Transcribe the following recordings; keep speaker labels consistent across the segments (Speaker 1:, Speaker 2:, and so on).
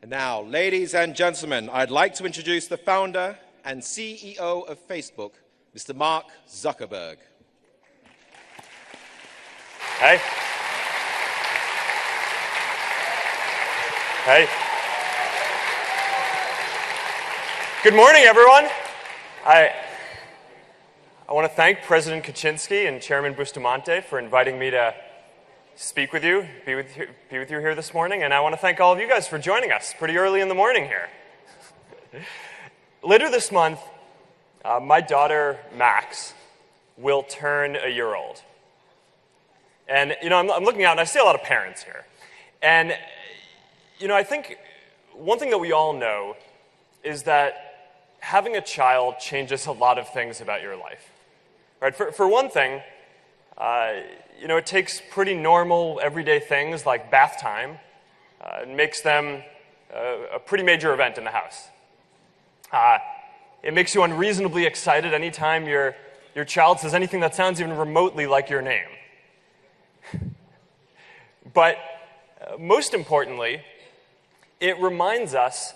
Speaker 1: And now, ladies and gentlemen, I'd like to introduce the founder and CEO of Facebook, Mr. Marck Zuckerberg.
Speaker 2: Hey. Hey. Good morning, everyone. I want to thank President Kaczynski and Chairman Bustamante for inviting me to speak with you, be with you here this morning, and I want to thank all of you guys for joining us pretty early in the morning here. Later this month, my daughter, Max, will turn a year old. And, I'm looking out and I see a lot of parents here. And, I think one thing that we all know is that having a child changes a lot of things about your life. Right? For one thing, it takes pretty normal, everyday things like bath time and makes them a pretty major event in the house. It makes you unreasonably excited anytime your child says anything that sounds even remotely like your name. But most importantly, it reminds us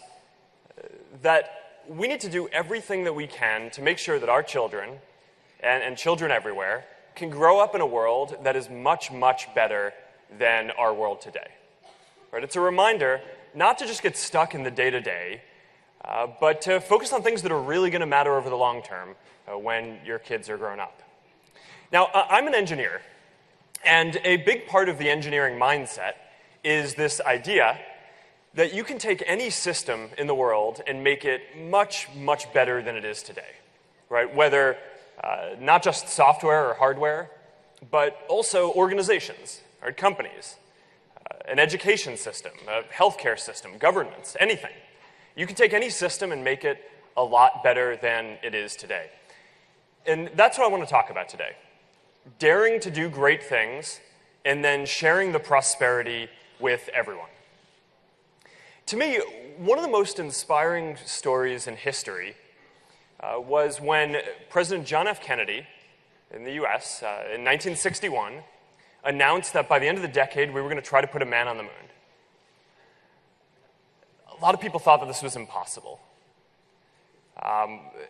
Speaker 2: that we need to do everything that we can to make sure that our children, and children everywhere, can grow up in a world that is much, much better than our world today. Right? It's a reminder not to just get stuck in the day-to-day, but to focus on things that are really going to matter over the long term when your kids are grown up. Now, I'm an engineer, and a big part of the engineering mindset is this idea that you can take any system in the world and make it much, much better than it is today, right? Whether not just software or hardware, but also organizations, right? Companies, an education system, a healthcare system, governments, anything. You can take any system and make it a lot better than it is today. And that's what I want to talk about today. Daring to do great things and then sharing the prosperity with everyone. To me, one of the most inspiring stories in history was when President John F. Kennedy in the US in 1961 announced that by the end of the decade we were going to try to put a man on the moon. A lot of people thought that this was impossible.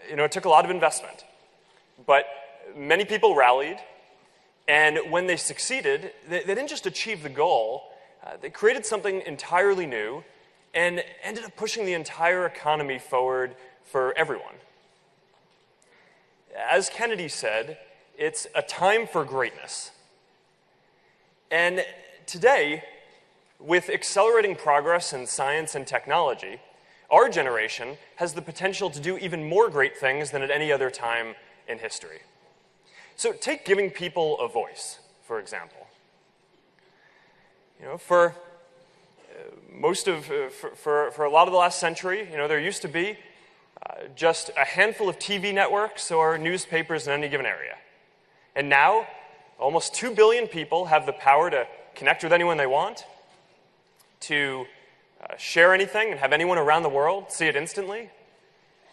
Speaker 2: It took a lot of investment, but many people rallied, and when they succeeded, they didn't just achieve the goal, they created something entirely new and ended up pushing the entire economy forward for everyone. As Kennedy said, it's a time for greatness. And today, with accelerating progress in science and technology, our generation has the potential to do even more great things than at any other time in history. So take giving people a voice, for example. For a lot of the last century, there used to be just a handful of TV networks or newspapers in any given area. And now, almost 2 billion people have the power to connect with anyone they want, to share anything and have anyone around the world see it instantly,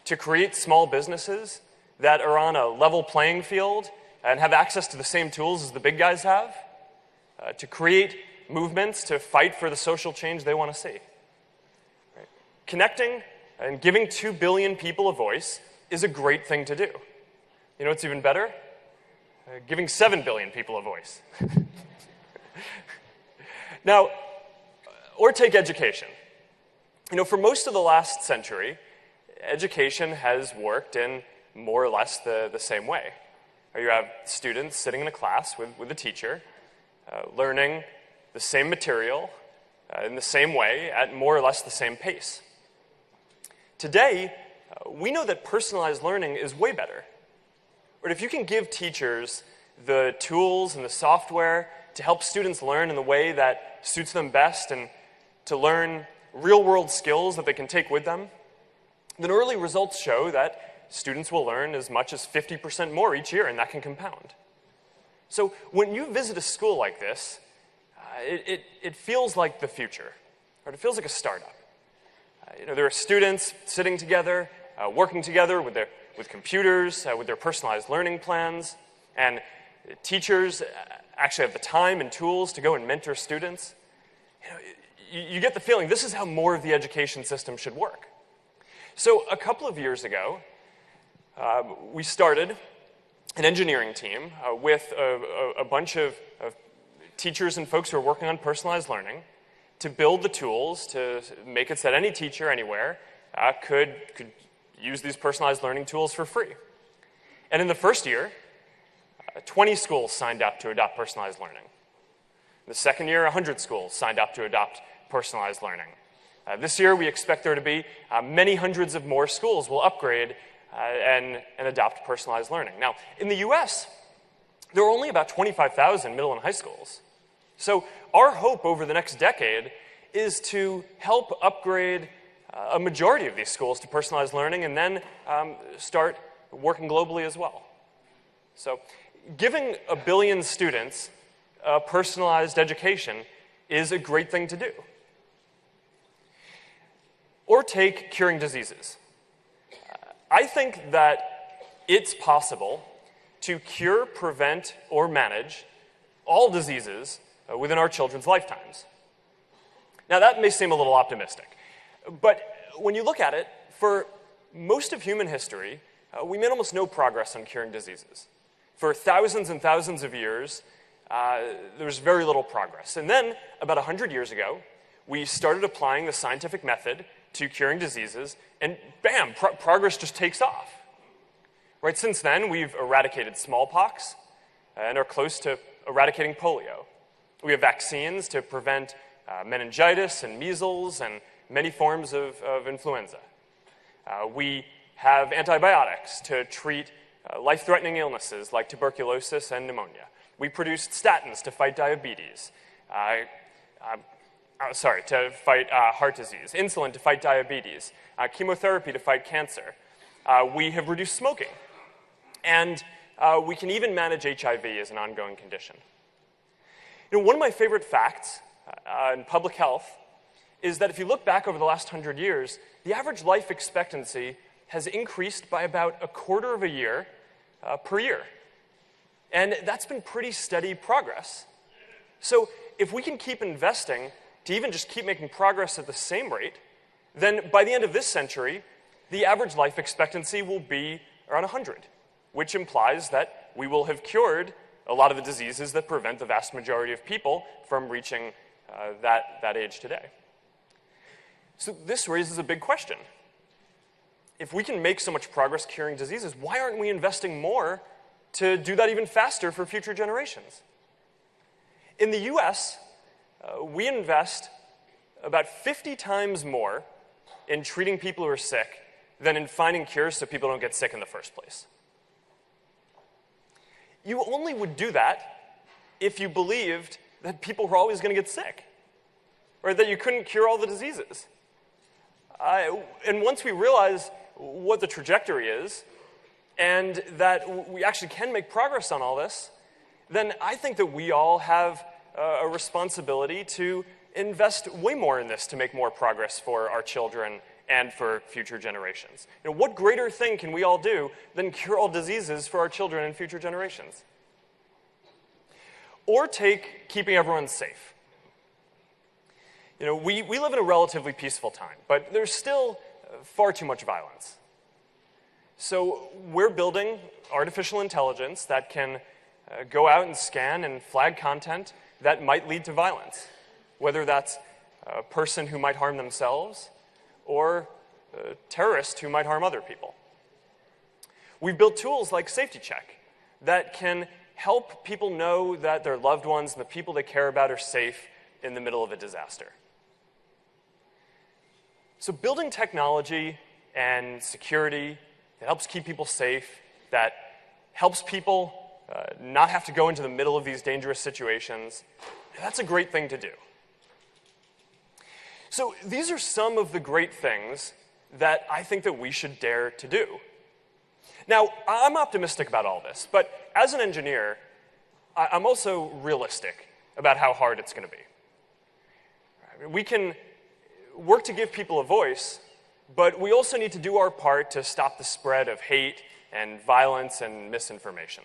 Speaker 2: to create small businesses that are on a level playing field and have access to the same tools as the big guys have, to create movements to fight for the social change they want to see. Right? Connecting and giving 2 billion people a voice is a great thing to do. You know what's even better? Giving 7 billion people a voice. Now, or take education. For most of the last century, education has worked in more or less the same way. You have students sitting in a class with a teacher, learning the same material in the same way at more or less the same pace. Today, we know that personalized learning is way better. But if you can give teachers the tools and the software to help students learn in the way that suits them best and to learn real-world skills that they can take with them, then early results show that students will learn as much as 50% more each year, and that can compound. So when you visit a school like this, it feels like the future, or it feels like a startup. There are students sitting together, working together with computers, with their personalized learning plans, and teachers actually have the time and tools to go and mentor students. you get the feeling this is how more of the education system should work. So a couple of years ago, we started an engineering team with a bunch of teachers and folks who are working on personalized learning to build the tools to make it so that any teacher anywhere could use these personalized learning tools for free. And in the first year, 20 schools signed up to adopt personalized learning. The second year, 100 schools signed up to adopt personalized learning. This year, we expect there to be many hundreds of more schools will upgrade and adopt personalized learning. Now, in the US, there are only about 25,000 middle and high schools. So our hope over the next decade is to help upgrade a majority of these schools to personalized learning and then start working globally as well. So giving 1 billion students a personalized education is a great thing to do. Or take curing diseases. I think that it's possible to cure, prevent, or manage all diseases within our children's lifetimes. Now, that may seem a little optimistic, but when you look at it, for most of human history, we made almost no progress on curing diseases. For thousands and thousands of years, there was very little progress. And then, about 100 years ago, we started applying the scientific method to curing diseases, and bam, progress just takes off. Right, since then, we've eradicated smallpox and are close to eradicating polio. We have vaccines to prevent meningitis and measles and many forms of influenza. We have antibiotics to treat life-threatening illnesses like tuberculosis and pneumonia. We produced statins to fight diabetes. To fight heart disease, insulin to fight diabetes, chemotherapy to fight cancer. We have reduced smoking. And we can even manage HIV as an ongoing condition. You know, one of my favorite facts in public health is that if you look back over the last 100 years, the average life expectancy has increased by about 1/4 of a year per year. And that's been pretty steady progress. So if we can keep investing to even just keep making progress at the same rate, then by the end of this century, the average life expectancy will be around 100, which implies that we will have cured a lot of the diseases that prevent the vast majority of people from reaching that age today. So this raises a big question. If we can make so much progress curing diseases, why aren't we investing more to do that even faster for future generations? In the US, we invest about 50 times more in treating people who are sick than in finding cures so people don't get sick in the first place. You only would do that if you believed that people were always going to get sick, or that you couldn't cure all the diseases. And once we realize what the trajectory is, and that we actually can make progress on all this, then I think that we all have a responsibility to invest way more in this to make more progress for our children and for future generations. You know, what greater thing can we all do than cure all diseases for our children and future generations? Or take keeping everyone safe. You know, we live in a relatively peaceful time, but there's still far too much violence. So we're building artificial intelligence that can go out and scan and flag content that might lead to violence, whether that's a person who might harm themselves or a terrorist who might harm other people. We've built tools like Safety Check that can help people know that their loved ones and the people they care about are safe in the middle of a disaster. So building technology and security that helps keep people safe, that helps people not have to go into the middle of these dangerous situations, that's a great thing to do. So these are some of the great things that I think that we should dare to do. Now, I'm optimistic about all this, but as an engineer, I'm also realistic about how hard it's going to be. We can work to give people a voice, but we also need to do our part to stop the spread of hate and violence and misinformation.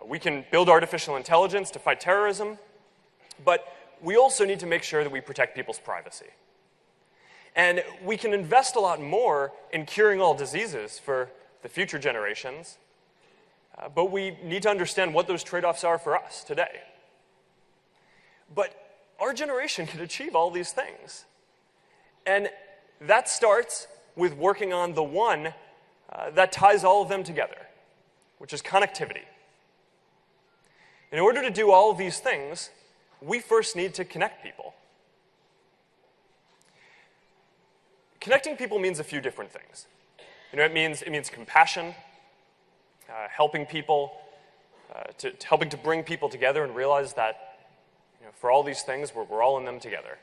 Speaker 2: We can build artificial intelligence to fight terrorism, but we also need to make sure that we protect people's privacy. And we can invest a lot more in curing all diseases for the future generations, but we need to understand what those trade-offs are for us today. But our generation can achieve all these things. And that starts with working on the one that ties all of them together, which is connectivity. In order to do all of these things, we first need to connect people. Connecting people means a few different things. It means compassion, helping people, helping to bring people together and realize that for all these things, we're all in them together.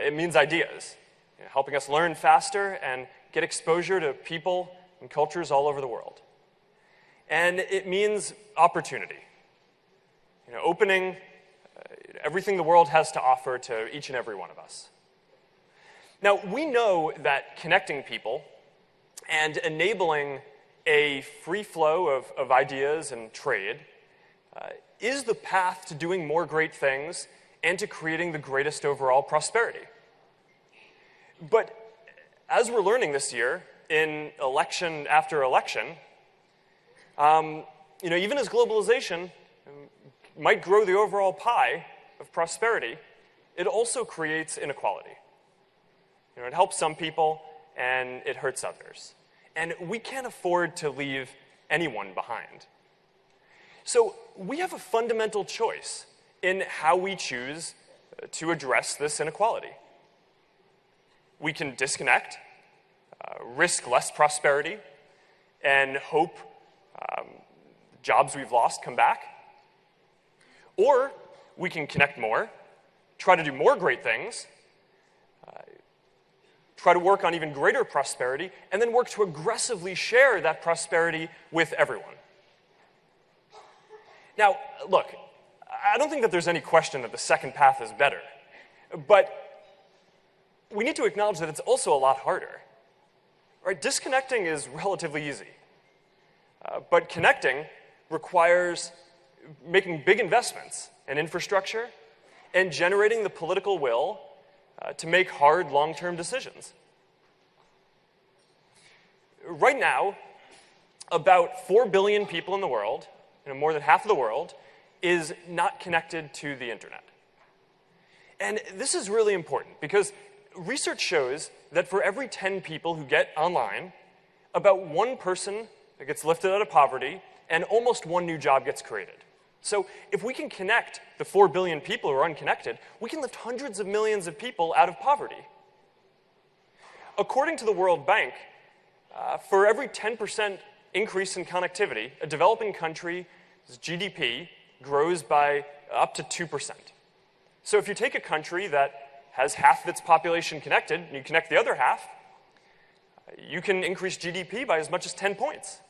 Speaker 2: It means ideas, helping us learn faster and get exposure to people and cultures all over the world. And it means opportunity, opening everything the world has to offer to each and every one of us. Now, we know that connecting people and enabling a free flow of ideas and trade is the path to doing more great things and to creating the greatest overall prosperity. But as we're learning this year, in election after election, even as globalization might grow the overall pie of prosperity, it also creates inequality. It helps some people, and it hurts others. And we can't afford to leave anyone behind. So we have a fundamental choice in how we choose to address this inequality. We can disconnect, risk less prosperity, and hope jobs we've lost come back. Or we can connect more, try to do more great things, try to work on even greater prosperity, and then work to aggressively share that prosperity with everyone. Now, look, I don't think that there's any question that the second path is better, but we need to acknowledge that it's also a lot harder. Right? Disconnecting is relatively easy, but connecting requires making big investments in infrastructure and generating the political will to make hard, long-term decisions. Right now, about 4 billion people in the world, more than half of the world, is not connected to the internet. And this is really important because research shows that for every 10 people who get online, about one person gets lifted out of poverty and almost one new job gets created. So if we can connect the 4 billion people who are unconnected, we can lift hundreds of millions of people out of poverty. According to the World Bank, for every 10% increase in connectivity, a developing country's GDP grows by up to 2%. So if you take a country that has half of its population connected, and you connect the other half, you can increase GDP by as much as 10 points.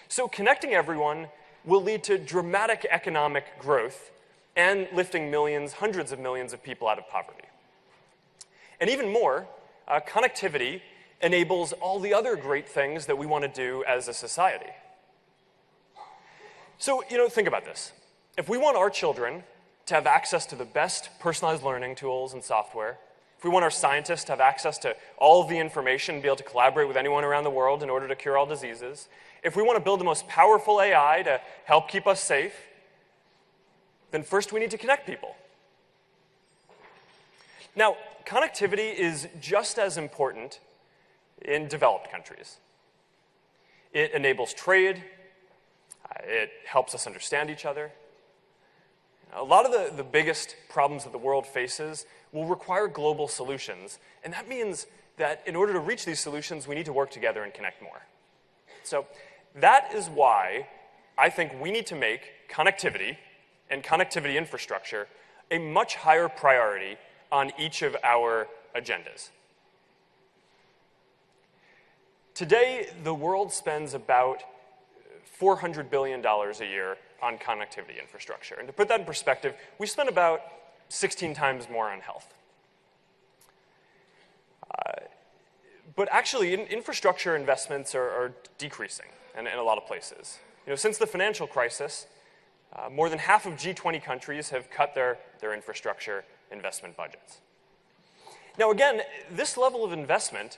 Speaker 2: So connecting everyone will lead to dramatic economic growth and lifting millions, hundreds of millions of people out of poverty. And even more, connectivity enables all the other great things that we want to do as a society. So, think about this. If we want our children to have access to the best personalized learning tools and software, if we want our scientists to have access to all of the information and be able to collaborate with anyone around the world in order to cure all diseases, if we want to build the most powerful AI to help keep us safe, then first we need to connect people. Now, connectivity is just as important in developed countries. It enables trade. It helps us understand each other. A lot of the biggest problems that the world faces will require global solutions, and that means that in order to reach these solutions, we need to work together and connect more. So that is why I think we need to make connectivity and connectivity infrastructure a much higher priority on each of our agendas. Today, the world spends about $400 billion a year on connectivity infrastructure. And to put that in perspective, we spend about 16 times more on health. But actually, infrastructure investments are decreasing in a lot of places. Since the financial crisis, more than half of G20 countries have cut their infrastructure investment budgets. Now again, this level of investment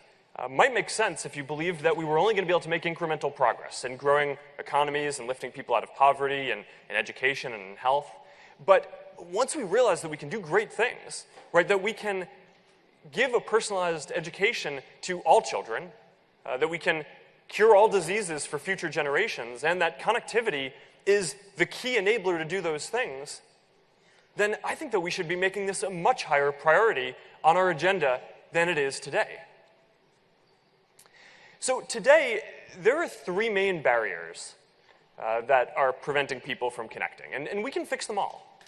Speaker 2: might make sense if you believed that we were only going to be able to make incremental progress in growing economies and lifting people out of poverty and in education and in health. But once we realize that we can do great things, right, that we can give a personalized education to all children, that we can cure all diseases for future generations, and that connectivity is the key enabler to do those things, then I think that we should be making this a much higher priority on our agenda than it is today. So today, there are three main barriers that are preventing people from connecting, and we can fix them all.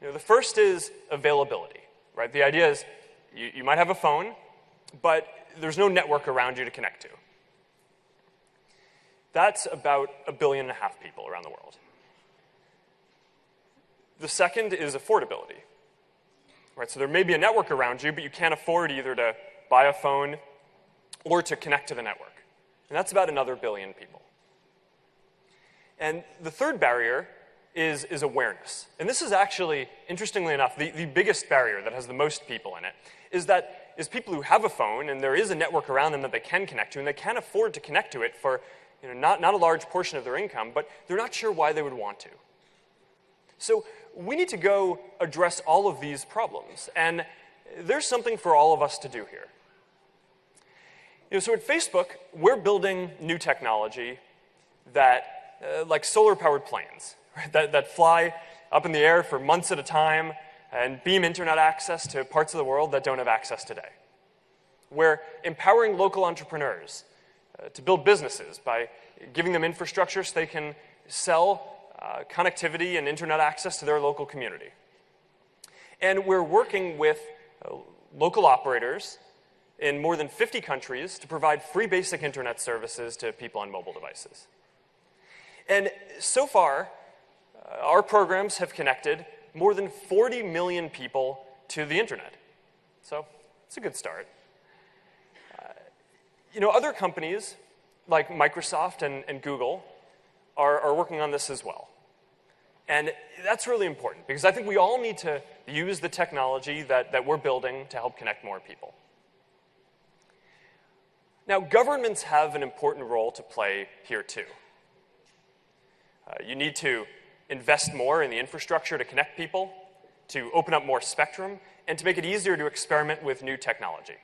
Speaker 2: You know, the first is availability, right? The idea is you might have a phone, but there's no network around you to connect to. That's about 1.5 billion people around the world. The second is affordability, right? So there may be a network around you, but you can't afford either to buy a phone or to connect to the network. And that's about another 1 billion people. And the third barrier is awareness. And this is actually, interestingly enough, the biggest barrier that has the most people in it, is people who have a phone and there is a network around them that they can connect to, and they can afford to connect to it for not a large portion of their income, but they're not sure why they would want to. So we need to go address all of these problems, and there's something for all of us to do here. So at Facebook, we're building new technology that, like solar-powered planes, right, that fly up in the air for months at a time and beam internet access to parts of the world that don't have access today. We're empowering local entrepreneurs to build businesses by giving them infrastructure so they can sell connectivity and internet access to their local community. And we're working with local operators in more than 50 countries to provide free basic internet services to people on mobile devices. And so far, our programs have connected more than 40 million people to the internet. So it's a good start. Other companies like Microsoft and Google are working on this as well. And that's really important because I think we all need to use the technology that we're building to help connect more people. Now, governments have an important role to play here too. You need to invest more in the infrastructure to connect people, to open up more spectrum, and to make it easier to experiment with new technology.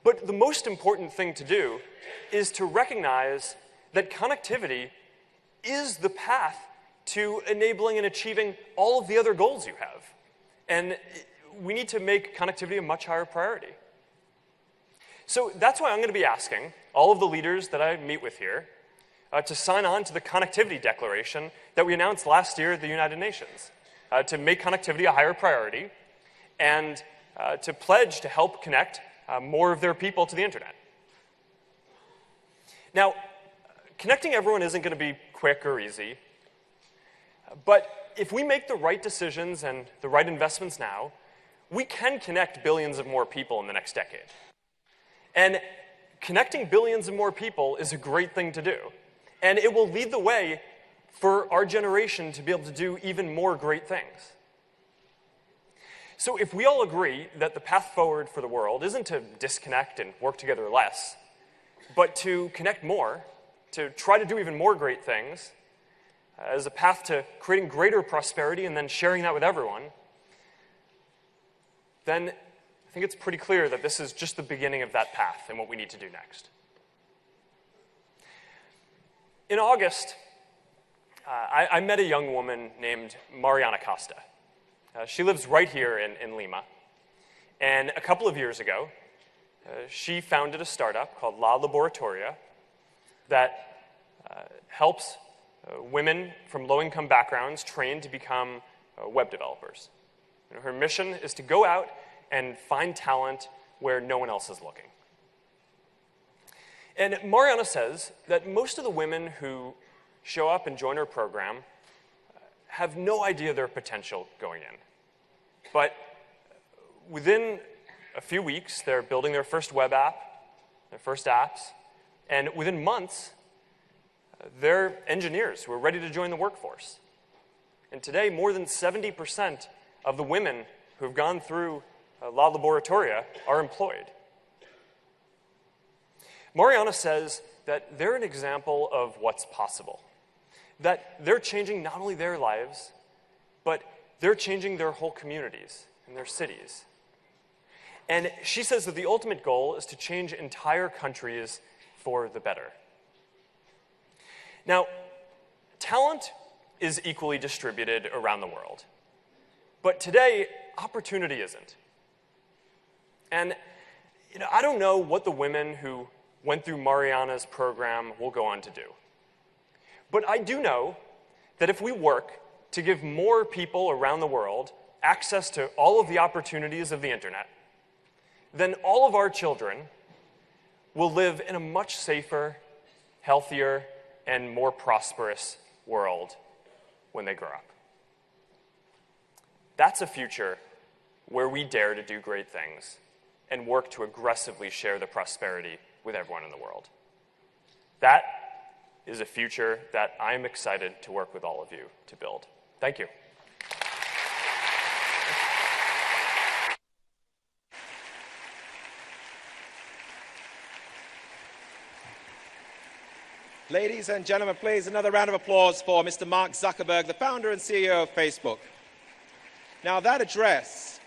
Speaker 2: But the most important thing to do is to recognize that connectivity is the path to enabling and achieving all of the other goals you have. And we need to make connectivity a much higher priority. So that's why I'm going to be asking all of the leaders that I meet with here to sign on to the Connectivity Declaration that we announced last year at the United Nations, to make connectivity a higher priority and to pledge to help connect more of their people to the internet. Now, connecting everyone isn't going to be quick or easy, but if we make the right decisions and the right investments now, we can connect billions of more people in the next decade. And connecting billions of more people is a great thing to do. And it will lead the way for our generation to be able to do even more great things. So if we all agree that the path forward for the world isn't to disconnect and work together less, but to connect more, to try to do even more great things, as a path to creating greater prosperity and then sharing that with everyone, then I think it's pretty clear that this is just the beginning of that path and what we need to do next. In August, I met a young woman named Mariana Costa. She lives right here in Lima. And a couple of years ago, she founded a startup called La Laboratoria that helps women from low-income backgrounds train to become web developers. Her mission is to go out and find talent where no one else is looking. And Mariana says that most of the women who show up and join her program have no idea their potential going in. But within a few weeks, they're building their first web app, their first apps, and within months, They're engineers who are ready to join the workforce. And today, more than 70% of the women who have gone through La Laboratoria are employed. Mariana says that they're an example of what's possible, that they're changing not only their lives, but they're changing their whole communities and their cities. And she says that the ultimate goal is to change entire countries for the better. Now, talent is equally distributed around the world. But today, opportunity isn't. And I don't know what the women who went through Mariana's program will go on to do. But I do know that if we work to give more people around the world access to all of the opportunities of the internet, then all of our children will live in a much safer, healthier, and more prosperous world when they grow up. That's a future where we dare to do great things and work to aggressively share the prosperity with everyone in the world. That is a future that I'm excited to work with all of you to build. Thank you.
Speaker 1: Ladies and gentlemen, please, another round of applause for Mr. Mark Zuckerberg, the founder and CEO of Facebook. Now, that address